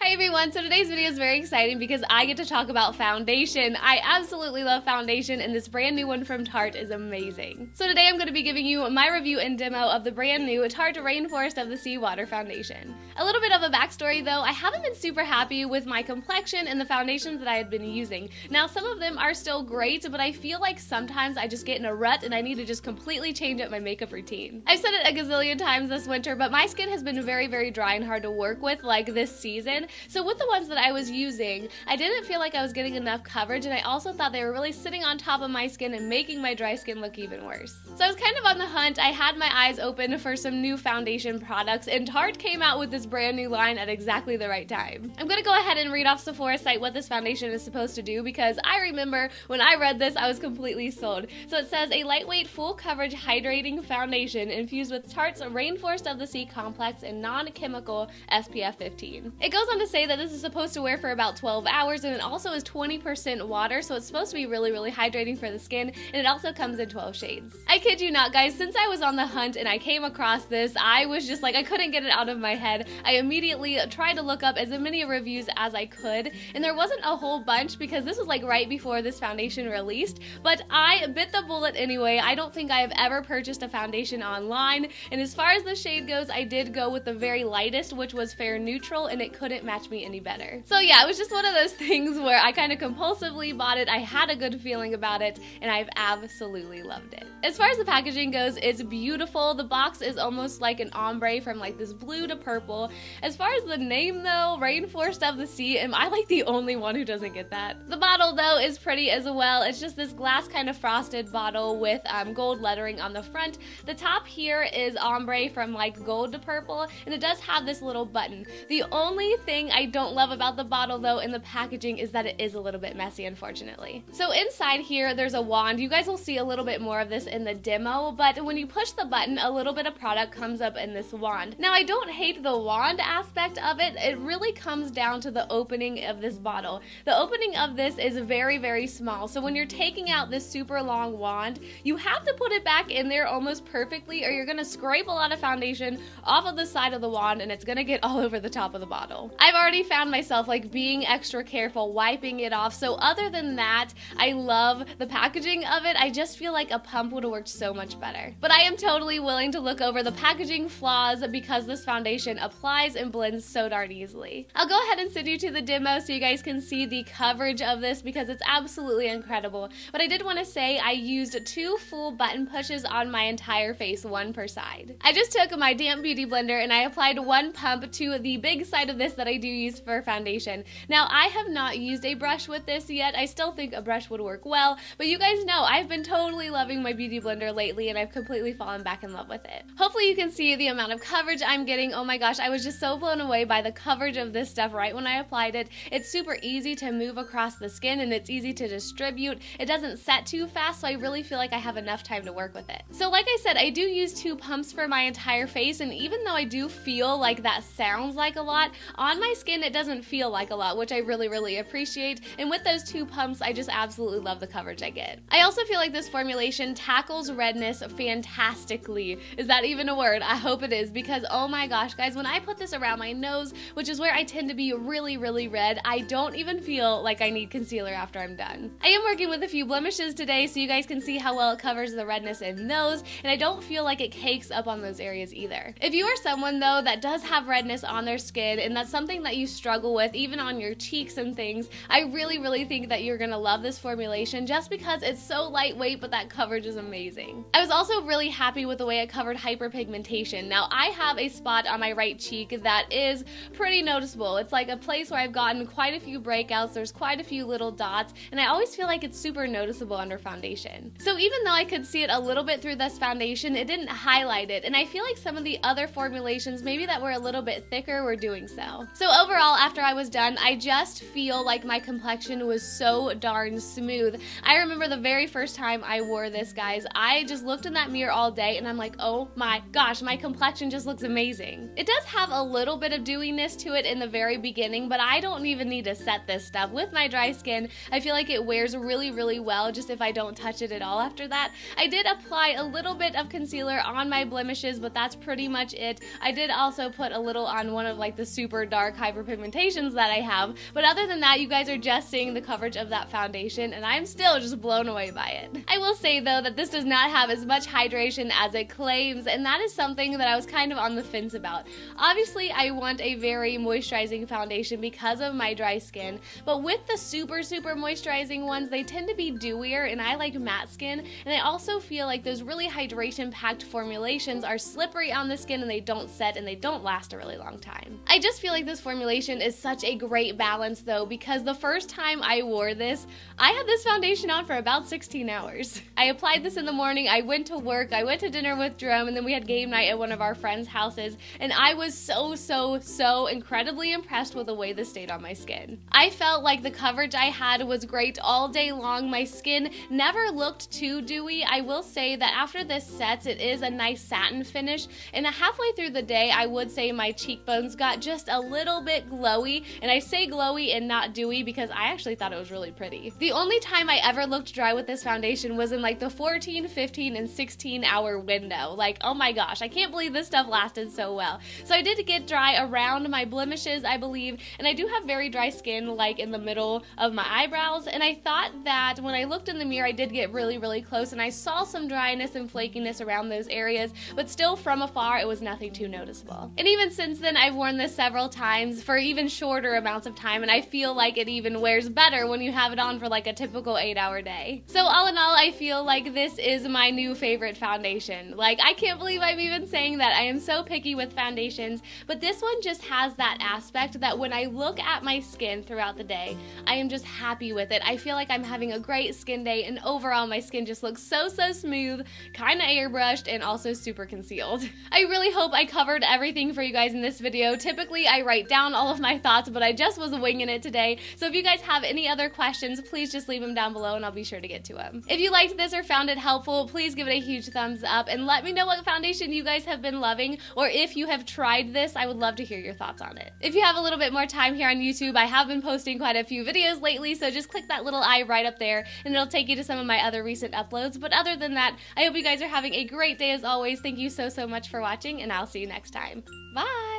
Hi everyone, so today's video is very exciting because I get to talk about foundation. I absolutely love foundation and this brand new one from Tarte is amazing. So today I'm going to be giving you my review and demo of the brand new Tarte Rainforest of the Sea Water Foundation. A little bit of a backstory though, I haven't been super happy with my complexion and the foundations that I had been using. Now some of them are still great, but I feel like sometimes I just get in a rut and I need to just completely change up my makeup routine. I've said it a gazillion times this winter, but my skin has been very, very dry and hard to work with like this season. So with the ones that I was using, I didn't feel like I was getting enough coverage, and I also thought they were really sitting on top of my skin and making my dry skin look even worse. So I was kind of on the hunt. I had my eyes open for some new foundation products, and Tarte came out with this brand new line at exactly the right time. I'm gonna go ahead and read off Sephora's site what this foundation is supposed to do, because I remember when I read this, I was completely sold. So it says, a lightweight, full coverage hydrating foundation infused with Tarte's Rainforest of the Sea Complex and non-chemical SPF 15. It goes on to say that this is supposed to wear for about 12 hours, and it also is 20% water, so it's supposed to be really, really hydrating for the skin, and it also comes in 12 shades. I kid you not, guys, since I was on the hunt and I came across this, I was just like, I couldn't get it out of my head. I immediately tried to look up as many reviews as I could, and there wasn't a whole bunch because this was like right before this foundation released, but I bit the bullet anyway. I don't think I have ever purchased a foundation online, and as far as the shade goes, I did go with the very lightest, which was Fair Neutral, and it couldn't match me any better. So yeah, it was just one of those things where I kind of compulsively bought it. I had a good feeling about it, and I've absolutely loved it. As far as the packaging goes, it's beautiful. The box is almost like an ombre from like this blue to purple. As far as the name though, Rainforest of the Sea, am I like the only one who doesn't get that? The bottle though is pretty as well. It's just this glass kind of frosted bottle with gold lettering on the front. The top here is ombre from like gold to purple, and it does have this little button. The only thing I don't love about the bottle though in the packaging is that it is a little bit messy, unfortunately. So inside here there's a wand. You guys will see a little bit more of this in the demo, but when you push the button, a little bit of product comes up in this wand. Now I don't hate the wand aspect of it. It really comes down to the opening of this bottle. The opening of this is very, very small, so when you're taking out this super long wand, you have to put it back in there almost perfectly, or you're gonna scrape a lot of foundation off of the side of the wand and it's gonna get all over the top of the bottle. I've already found myself like being extra careful wiping it off, so other than that, I love the packaging of it. I just feel like a pump would have worked so much better. But I am totally willing to look over the packaging flaws because this foundation applies and blends so darn easily. I'll go ahead and send you to the demo so you guys can see the coverage of this because it's absolutely incredible. But I did want to say I used 2 full button pushes on my entire face, 1 per side. I just took my damp beauty blender and I applied 1 pump to the big side of this that I do use for foundation. Now I have not used a brush with this yet. I still think a brush would work well, but you guys know I've been totally loving my beauty blender lately and I've completely fallen back in love with it. Hopefully you can see the amount of coverage I'm getting. Oh my gosh, I was just so blown away by the coverage of this stuff right when I applied it. It's super easy to move across the skin and it's easy to distribute. It doesn't set too fast, so I really feel like I have enough time to work with it. So like I said, I do use 2 pumps for my entire face, and even though I do feel like that sounds like a lot, on my skin it doesn't feel like a lot, which I really, really appreciate. And with those 2 pumps, I just absolutely love the coverage I get. I also feel like this formulation tackles redness fantastically. Is that even a word? I hope it is, because oh my gosh, guys, when I put this around my nose, which is where I tend to be really, really red, I don't even feel like I need concealer after I'm done. I am working with a few blemishes today so you guys can see how well it covers the redness in those, and I don't feel like it cakes up on those areas either. If you are someone though that does have redness on their skin and that's something that you struggle with even on your cheeks and things, I really, really think that you're gonna love this formulation just because it's so lightweight, but that coverage is amazing. I was also really happy with the way it covered hyperpigmentation. Now I have a spot on my right cheek that is pretty noticeable. It's like a place where I've gotten quite a few breakouts. There's quite a few little dots, and I always feel like it's super noticeable under foundation. So even though I could see it a little bit through this foundation, it didn't highlight it, and I feel like some of the other formulations maybe that were a little bit thicker were doing so. So overall, after I was done, I just feel like my complexion was so darn smooth. I remember the very first time I wore this, guys, I just looked in that mirror all day and I'm like, oh my gosh, my complexion just looks amazing. It does have a little bit of dewiness to it in the very beginning, but I don't even need to set this stuff. With my dry skin, I feel like it wears really, really well just if I don't touch it at all after that. I did apply a little bit of concealer on my blemishes, but that's pretty much it. I did also put a little on one of like the super dark dark hyperpigmentations that I have. But other than that, you guys are just seeing the coverage of that foundation, and I'm still just blown away by it. I will say though that this does not have as much hydration as it claims, and that is something that I was kind of on the fence about. Obviously, I want a very moisturizing foundation because of my dry skin, but with the super moisturizing ones, they tend to be dewier, and I like matte skin, and I also feel like those really hydration-packed formulations are slippery on the skin and they don't set and they don't last a really long time. I just feel like this formulation is such a great balance though, because the first time I wore this, I had this foundation on for about 16 hours. I applied this in the morning, I went to work, I went to dinner with Jerome, and then we had game night at one of our friends' houses, and I was so incredibly impressed with the way this stayed on my skin. I felt like the coverage I had was great all day long. My skin never looked too dewy. I will say that after this sets, it is a nice satin finish, and halfway through the day, I would say my cheekbones got just a little bit glowy, and I say glowy and not dewy because I actually thought it was really pretty. The only time I ever looked dry with this foundation was in like the 14, 15, and 16 hour window. Like, oh my gosh, I can't believe this stuff lasted so well. So I did get dry around my blemishes, I believe, and I do have very dry skin like in the middle of my eyebrows, and I thought that when I looked in the mirror, I did get really close, and I saw some dryness and flakiness around those areas, but still from afar, it was nothing too noticeable. And even since then, I've worn this several times for even shorter amounts of time, and I feel like it even wears better when you have it on for like a typical 8-hour day. So all in all, I feel like this is my new favorite foundation. Like, I can't believe I'm even saying that. I am so picky with foundations, but this one just has that aspect that when I look at my skin throughout the day, I am just happy with it. I feel like I'm having a great skin day, and overall my skin just looks so smooth, kind of airbrushed, and also super concealed. I really hope I covered everything for you guys in this video. Typically, I write down all of my thoughts, but I just was winging it today. So if you guys have any other questions, please just leave them down below and I'll be sure to get to them. If you liked this or found it helpful, please give it a huge thumbs up and let me know what foundation you guys have been loving, or if you have tried this, I would love to hear your thoughts on it. If you have a little bit more time here on YouTube, I have been posting quite a few videos lately, so just click that little eye right up there and it'll take you to some of my other recent uploads. But other than that, I hope you guys are having a great day as always. Thank you so much for watching, and I'll see you next time. Bye!